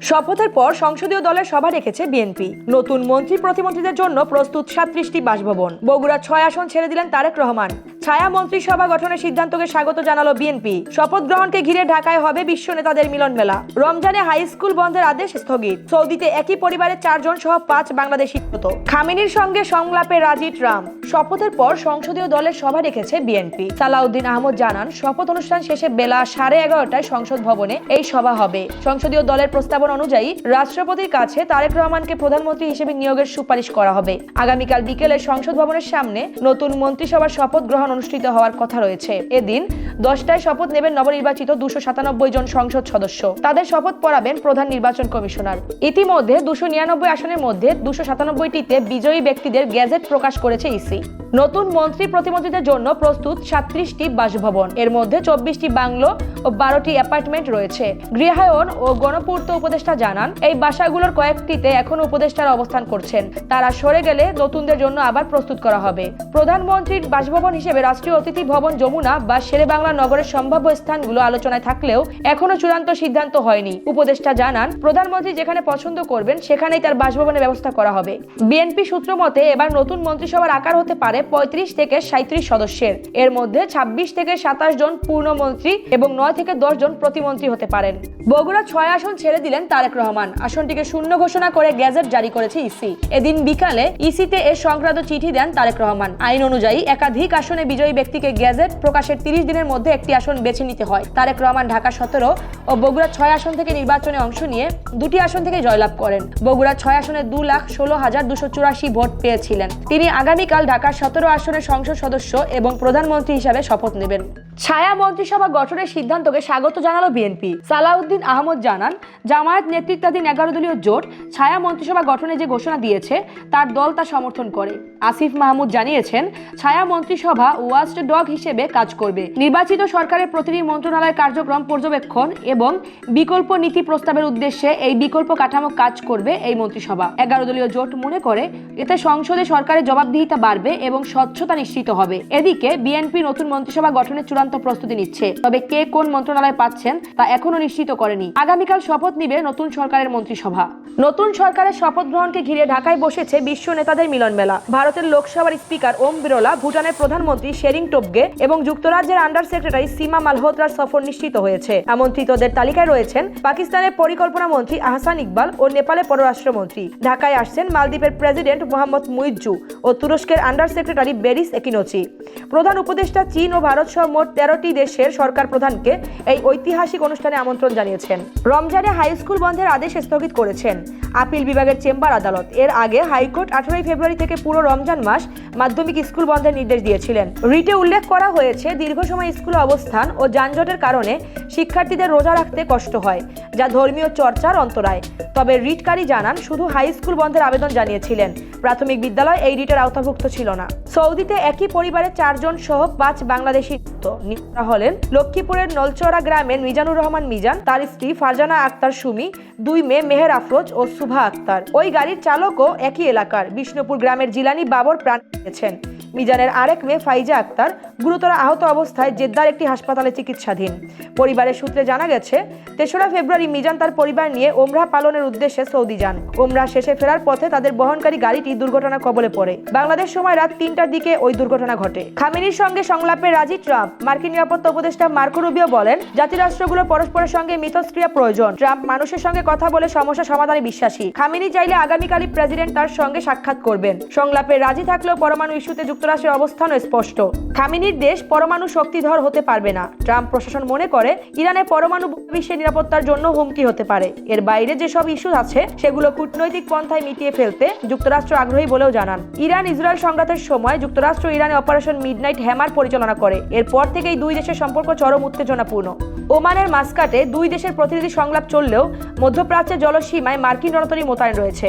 শপথের পর সংসদীয় দলের সভা রেখেছে বিএনপি। নতুন মন্ত্রী প্রতিমন্ত্রীদের জন্য প্রস্তুত 37টি বাসভবন। বগুড়া 6 আসন ছেড়ে দিলেন তারেক রহমান। ছায়া মন্ত্রিসভা গঠনের সিদ্ধান্তকে স্বাগত জানালো বিএনপি। শপথ গ্রহণকে ঘিরে ঢাকায় হবে বিশ্ব নেতাদের মিলন মেলা। রমজানে হাই স্কুল বন্ধের আদেশ স্থগিত। সৌদিতে একই পরিবারের 4 জন সহ 5 বাংলাদেশি নিহত। খামেনির সঙ্গে সংলাপে রাজি ট্রাম্প। শপথের পর সংসদীয় দলের সভা রেখেছে বিএনপি। সালাউদ্দিন আহমদ জানান, শপথ অনুষ্ঠান শেষে বেলা 11:30টায় সংসদ ভবনে এই সভা হবে। সংসদীয় দলের প্রস্তাবনা অনুযায়ী রাষ্ট্রপতির কাছে তারেক রহমানকে প্রধানমন্ত্রী হিসেবে নিয়োগের সুপারিশ করা হবে। আগামীকাল বিকেলে সংসদ ভবনের সামনে নতুন মন্ত্রিসভার শপথ গ্রহণ অনুষ্ঠিত হওয়ার কথা রয়েছে। এদিন 10টায় শপথ নেবেন নবনির্বাচিত 297 জন সংসদ সদস্য। তাদের শপথ পড়াবেন প্রধান নির্বাচন কমিশনার। ইতিমধ্যে 299 আসনের মধ্যে 297টিতে বিজয়ী ব্যক্তিদের গেজেট প্রকাশ করেছে ইসি। নতুন মন্ত্রী প্রতিমন্ত্রীদের জন্য প্রস্তুত 37টি বাসভবন। এর মধ্যে 24টি বাংলো ও 12টি অ্যাপার্টমেন্ট রয়েছে। গৃহায়ন ও গণপূর্ত উপদেষ্টা জানান, এই বাসাগুলোর কয়েকটিতে এখনো উপদেষ্টারা অবস্থান করছেন। তারা সরে গেলে নতুনদের জন্য আবার প্রস্তুত করা হবে। প্রধানমন্ত্রীর বাসভবন হিসেবে রাষ্ট্রীয় অতিথি ভবন যমুনা বা শেরে বাংলা নগরের সম্ভাব্য স্থানগুলো আলোচনায় থাকলেও এখনো চূড়ান্ত সিদ্ধান্ত হয়নি। উপদেষ্টা জানান, প্রধানমন্ত্রী যেখানে পছন্দ করবেন সেখানেই তার বাসভবনের ব্যবস্থা করা হবে। বিএনপি সূত্র মতে এবার নতুন মন্ত্রিসভার আকার হতে পারে 35 থেকে 37 সদস্যের। এর মধ্যে 26 থেকে 27 জন পূর্ণমন্ত্রী এবং 9 থেকে 10 জন প্রতিমন্ত্রী হতে পারেন। বগুড়া 6 আসন ছেড়ে দিলেন তারেক রহমান। আসনটিকে শূন্য ঘোষণা করে গেজেট জারি করেছে ইসি। এদিন বিকালে ইসিতে এ সংক্রান্ত চিঠি দেন তারেক রহমান। আইন অনুযায়ী একাধিক আসনে বিজয়ী ব্যক্তিকে গেজেট প্রকাশের 30 দিনের মধ্যে একটি আসন বেছে নিতে হয়। তারেক রহমান ঢাকা 17 ও বগুড়া 6 আসন থেকে নির্বাচনে অংশ নিয়ে 2টি আসন থেকে জয়লাভ করেন। বগুড়া 6 আসনে 2,16,284 ভোট পেয়েছিলেন। তিনি আগামীকাল ঢাকার 17 আসনের সংসদ সদস্য এবং প্রধানমন্ত্রী হিসাবে শপথ নেবেন। ছায়া মন্ত্রিসভা গঠনের সিদ্ধান্তকে স্বাগত জানালো বিএনপি। সালাউদ্দিন আহমদ জানান, জামায়াত নেতৃত্বাধীন 11 দলীয় জোট ছায়া মন্ত্রিসভা গঠনের যে ঘোষণা দিয়েছে তার দল তা সমর্থন করে। আসিফ মাহমুদ জানিয়েছেন, ছায়া মন্ত্রিসভা ওয়াচ ডগ হিসেবে কাজ করবে। নির্বাচিত সরকারের প্রতিটি মন্ত্রণালয়ের কার্যক্রম পর্যবেক্ষণ এবং বিকল্প নীতি প্রস্তাবের উদ্দেশ্যে এই বিকল্প কাঠামো কাজ করবে এই মন্ত্রিসভা। 11 দলীয় জোট মনে করে এতে সংসদে সরকারের জবাবদিহিতা বাড়বে এবং স্বচ্ছতা নিশ্চিত হবে। এদিকে বিএনপি নতুন মন্ত্রিসভা গঠনের চূড়ান্ত প্রস্তুতি নিচ্ছে, তবে কে কোন মন্ত্রণালয় পাচ্ছেন তা এখনো নিশ্চিত করেনি। আগামীকাল শপথ নিবে নতুন সরকারের মন্ত্রিসভা। নতুন সরকারের শপথ গ্রহণকে ঘিরে ঢাকায় বসেছে বিশ্ব নেতাদের মিলন মেলা। ভারতের লোকসভার স্পিকার ওম বিরলা, ভুটানের প্রধানমন্ত্রী শেরিং টোবগে এবং যুক্তরাজ্যের আন্ডার সেক্রেটারি সীমা মালহোত্রার সফর নিশ্চিত হয়েছে। আমন্ত্রিতদের তালিকায় রয়েছেন পাকিস্তানের পরিকল্পনা মন্ত্রী আহসান ইকবাল ও নেপালের পররাষ্ট্রমন্ত্রী। ঢাকায় আসছেন মালদ্বীপের প্রেসিডেন্ট মোহাম্মদ মুইজ্জু ও তুরস্কের আন্ডার সেক্রেটারি বেরিস একিনোচি। প্রধান উপদেষ্টা চীন ও ভারত সহ মোট 13টি দেশের সরকার প্রধানকে এই ঐতিহাসিক অনুষ্ঠানে আমন্ত্রণ জানিয়েছেন। রমজানে হাই স্কুল বন্ধের আদেশ স্থগিত করেছেন আপিল বিভাগের চেম্বার আদালত। এর আগে হাইকোর্ট 18 ফেব্রুয়ারি থেকে পুরো রমজান মাস মাধ্যমিক স্কুল বন্ধের নির্দেশ দিয়েছিলেন। রিটে উল্লেখ করা হয়েছে, দীর্ঘ সময় স্কুলে অবস্থান ও যানজটের কারণে শিক্ষার্থীদের রোজা রাখতে কষ্ট হয়, যা ধর্মীয় চর্চার অন্তরায়। তবে রিটকারী জানান, শুধু হাই স্কুল বন্ধের আবেদন জানিয়েছিলেন। প্রাথমিক বিদ্যালয় এই রিটের আওতাভুক্ত ছিল না। সৌদিতে একই পরিবারের 4 জন সহ 5 বাংলাদেশি নিহত হলেন লক্ষ্মীপুরের নলচড়া গ্রামের মিজানুর রহমান মিজান, তার স্ত্রী ফারজানা আক্তার সুমি, 2 মেয়ে মেহের আফরোজ ও সুভা আক্তার। ওই গাড়ির চালকও একই এলাকার বিষ্ণুপুর গ্রামের জিলানি বাবর প্রাণ দিয়েছেন। মিজানের আরেক মেয়ে ফাইজা আক্তার গুরুতর আহত অবস্থায় জেদ্দার একটি হাসপাতালে চিকিৎসাধীন। পরিবারের সূত্রে জানা গেছে, 3রা ফেব্রুয়ারি মিজান তার পরিবার নিয়ে ওমরাহ পালনের উদ্দেশ্যে সৌদি যান। ওমরাহ শেষে ফেরার পথে তাদের বহনকারী গাড়িটি দুর্ঘটনার কবলে পড়ে। বাংলাদেশ সময় রাত 3টার দিকে ওই দুর্ঘটনা ঘটে। খামেনির সঙ্গে সংলাপে রাজি ট্রাম্প। মার্কিন নিরাপত্তা উপদেষ্টা মার্কো রুবিও বলেন, জাতিরাষ্ট্রগুলোর পরস্পরের সঙ্গে মিথস্ক্রিয়া প্রয়োজন। ট্রাম্প মানুষের সঙ্গে কথা বলে সমস্যা সমাধানে বিশ্বাসী। খামেনি চাইলে আগামীকালই প্রেসিডেন্ট তার সঙ্গে সাক্ষাৎ করবেন। সংলাপে রাজি থাকলেও পরমাণু ইস্যুতে যুক্তরাষ্ট্রের অবস্থানও স্পষ্ট। খামেনির দেশ পরমাণু শক্তিধর হতে পারবে না। ট্রাম্প প্রশাসন মনে করে ইরানের পরমাণু বিশ্বের নিরাপত্তার জন্য হুমকি হতে পারে। এর বাইরে যেসব ইস্যু আছে সেগুলো কূটনৈতিক পন্থায় মিটিয়ে ফেলতে যুক্তরাষ্ট্র আগ্রহী বলেও জানান। ইরান ইসরায়েল সংঘাতের সময় যুক্তরাষ্ট্র ইরানে অপারেশন মিডনাইট হ্যামার পরিচালনা করে। এরপর থেকেই 2 দেশের সম্পর্ক চরম উত্তেজনাপূর্ণ। ওমানের মাস্কাটে 2 দেশের প্রতিনিধি সংলাপ চললেও মধ্যপ্রাচ্যের জলসীমায় মার্কিন রণতরী মোতায়েন রয়েছে।